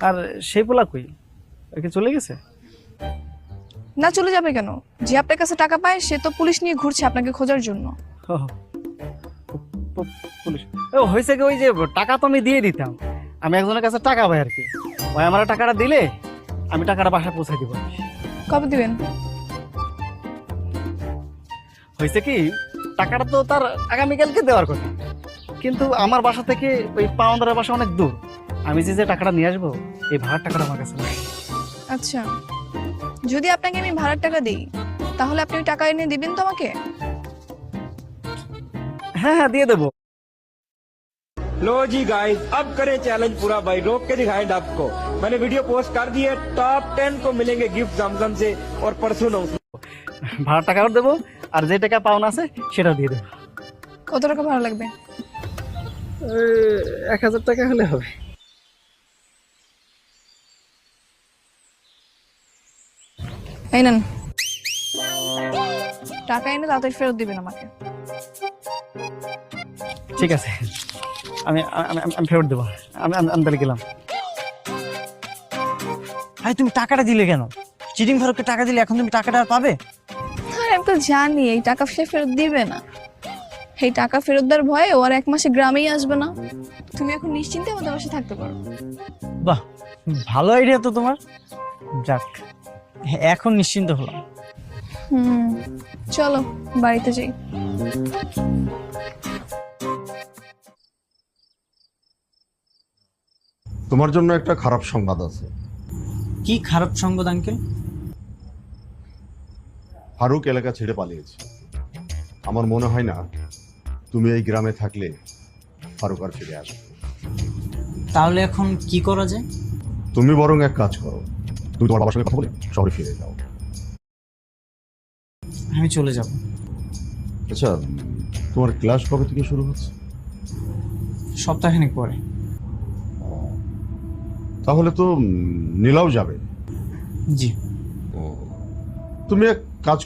আর সেই পোলা কই, ও কি চলে গেছে? না, চলে যাবে কেন? যে আপনার কাছে টাকা পায় সে তো পুলিশ নিয়ে ঘুরছে আপনাকে খোঁজার জন্য। ও, পুলিশ? ও হয়েছে কি, ওই যে টাকা তো আমি দিয়ে দিতাম, আমি একজনের কাছে টাকা পাই আর কি, ওই আমার টাকাটা দিলে আমি টাকাটা বাসায় পৌঁছে দিব। কবে দিবেন? হয়েছে কি, টাকাটা তো তার আগামীকালকে দেওয়ার কথা, কিন্তু আমার বাসা থেকে ওই পাওনাদারের বাসা অনেক দূর, আমি যে যে টাকাটা নিয়ে আসবো এই ভাড়ার টাকাটা আমার কাছে নেই। আচ্ছা, যদি আপনাকে আমি ভাড়ার টাকা দিই তাহলে আপনি ওই টাকা এনে দিবেন তো আমাকে? হ্যাঁ হ্যাঁ, দিয়ে দেবো। लो जी गाइस, अब करें चैलेंज पूरा भाई, रोक के दिखाएं आपको। मैंने वीडियो पोस्ट कर दी है, टॉप 10 को मिलेंगे गिफ्ट जमजम से और परसों 9। ভাড়ার টাকাও দেবো, আর যে টাকা পাওনা আছে সেটাও দিয়ে দেবো। কত টাকা ভাড়া লাগবে? 1000 টাকা হলে হবে। এই নেন টাকা, এনে তাড়াতাড়ি ফেরত দিবেন আমাকে। ঠিক আছে, আমি আমি আমি ফেরত দেবো। আমি আমি আমি তাহলে গেলাম। আরে তুমি টাকাটা দিলে কেন? চিটিং ফারুককে টাকা দিলে এখন তুমি টাকাটা আর পাবে? আর আমি তো জানি এই টাকা সে ফেরত দিবে না, এই টাকা ফেরত দেওয়ার ভয়ে ও আর 1 মাসে গ্রামেই আসবে না। তুমি এখন নিশ্চিন্তে আমাদের বাসায় থাকতে পারো। বাহ, ভালো আইডিয়া তো তোমার। যাক, এখন নিশ্চিন্ত হলাম। চলো বাড়িতে যাই। তোমার জন্য একটা খারাপ সংবাদ আছে। কি খারাপ সংবাদ আঙ্কেল? ফারুক এলাকা ছেড়ে পালিয়েছে। আমার মনে হয় না তুমি এই গ্রামে থাকলে ফারুক আর ফিরে আসবে। তাহলে এখন কি করা যায়? তুমি বরং এক কাজ করো, তুমি তোমার বাবার সঙ্গে কথা বলে শহরে ফিরে যাও। আমি চলে যাব। আচ্ছা, তোমার ক্লাস কবে থেকে শুরু হচ্ছে? সপ্তাহখানেক পরে। তাহলে তো নীলাও যাবে। জি। তুমি এক